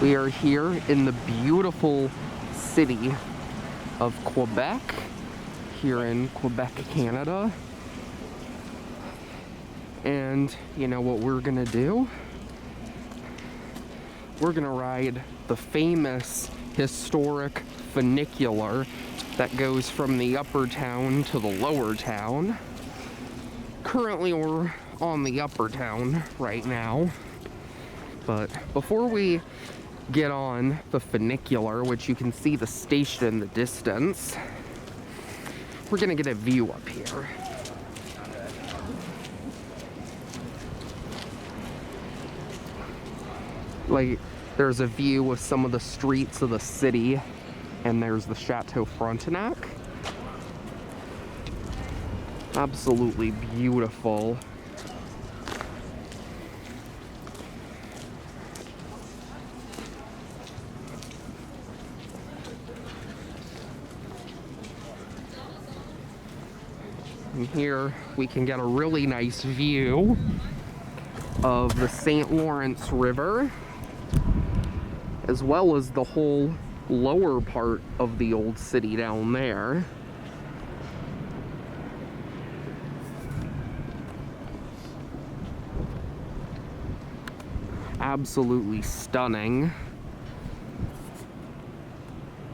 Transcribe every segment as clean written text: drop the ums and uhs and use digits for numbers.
We are here in the beautiful city of Quebec, here in Quebec, Canada. And you know what we're gonna do? We're gonna ride the famous historic funicular that goes from the upper town to the lower town. Currently we're on the upper town right now, but before we get on the funicular, which you can see the station in the distance, we're gonna get a view up here. Like, there's a view of some of the streets of the city, and there's the Chateau Frontenac. Absolutely beautiful. And here we can get a really nice view of the St. Lawrence River, as well as the whole lower part of the old city down there. Absolutely stunning.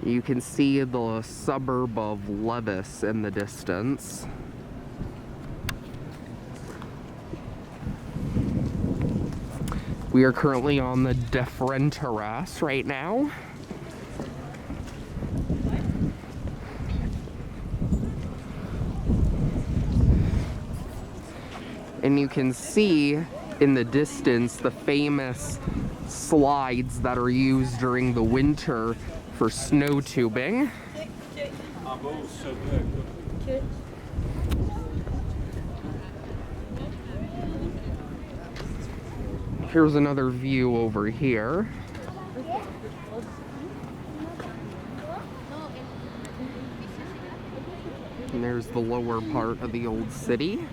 You can see the suburb of Levis in the distance. We are currently on the Dewhurst terrace right now. And you can see in the distance the famous slides that are used during the winter for snow tubing. Here's another view over here. And there's the lower part of the old city.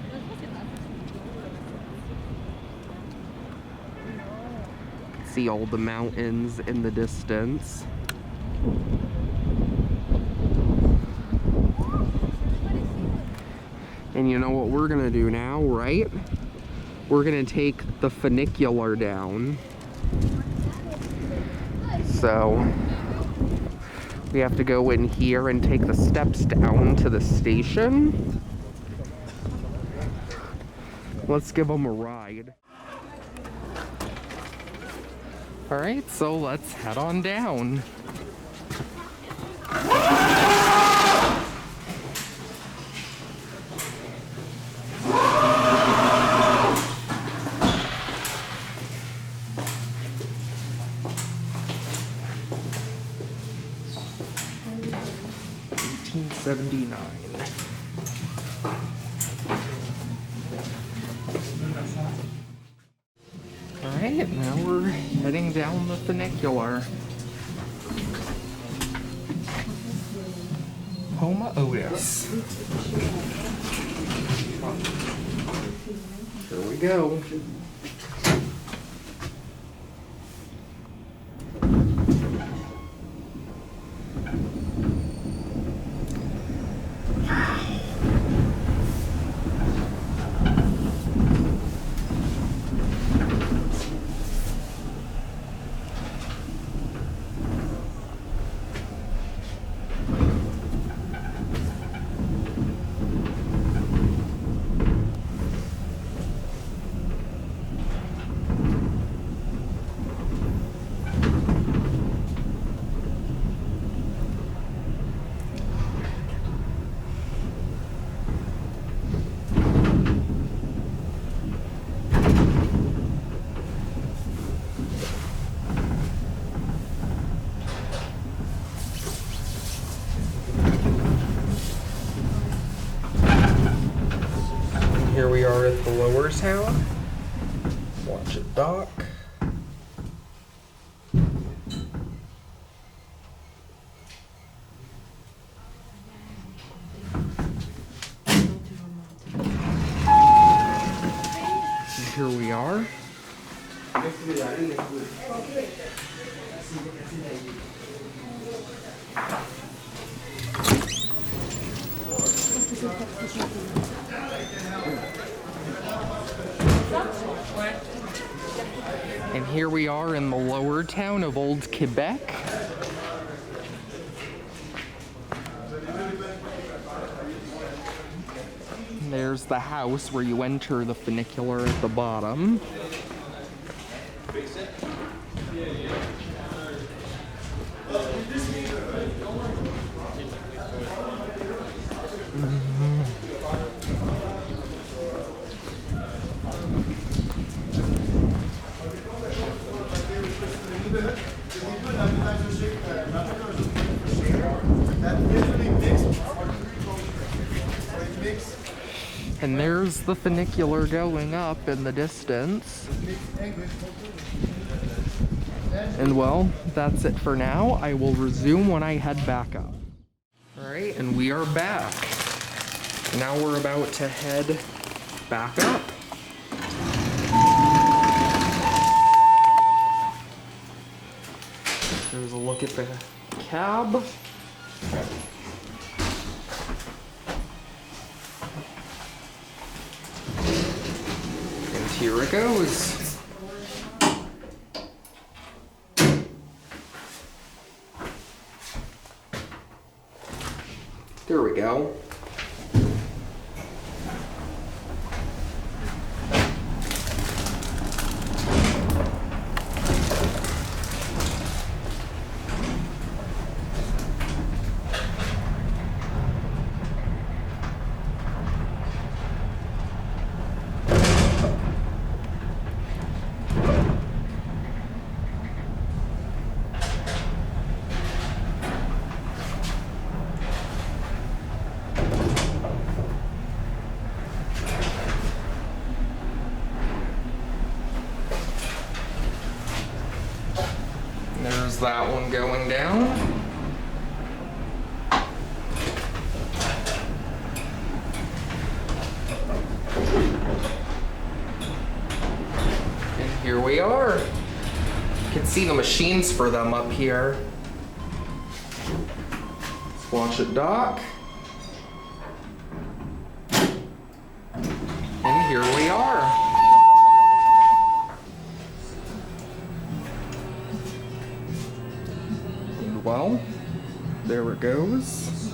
See all the mountains in the distance. And you know what we're gonna do now, right? We're gonna take the funicular down. So we have to go in here and take the steps down to the station. Let's give them a ride. All right, so let's head on down. $18.79. Alright, now we're heading down the funicular. Poma-Otis. Here we go. Here we are at the lower town. Watch it dock. Here we are. And here we are in the lower town of Old Quebec. There's the house where you enter the funicular at the bottom. And there's the funicular going up in the distance. And well, that's it for now. I will resume when I head back up. All right, and we are back. Now we're about to head back up. There's a look at the cab. And here it goes. There we go. There's that one going down. And here we are. You can see the machines for them up here. Let's watch it dock. And here we are. Well, there it goes.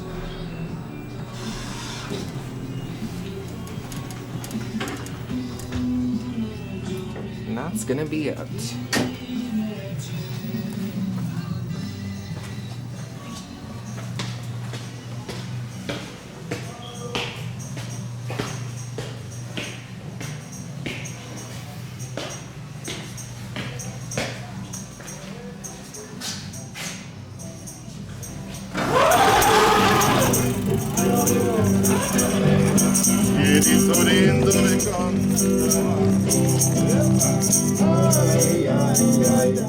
And that's gonna be it. Sorrindo le canto, ai ai ai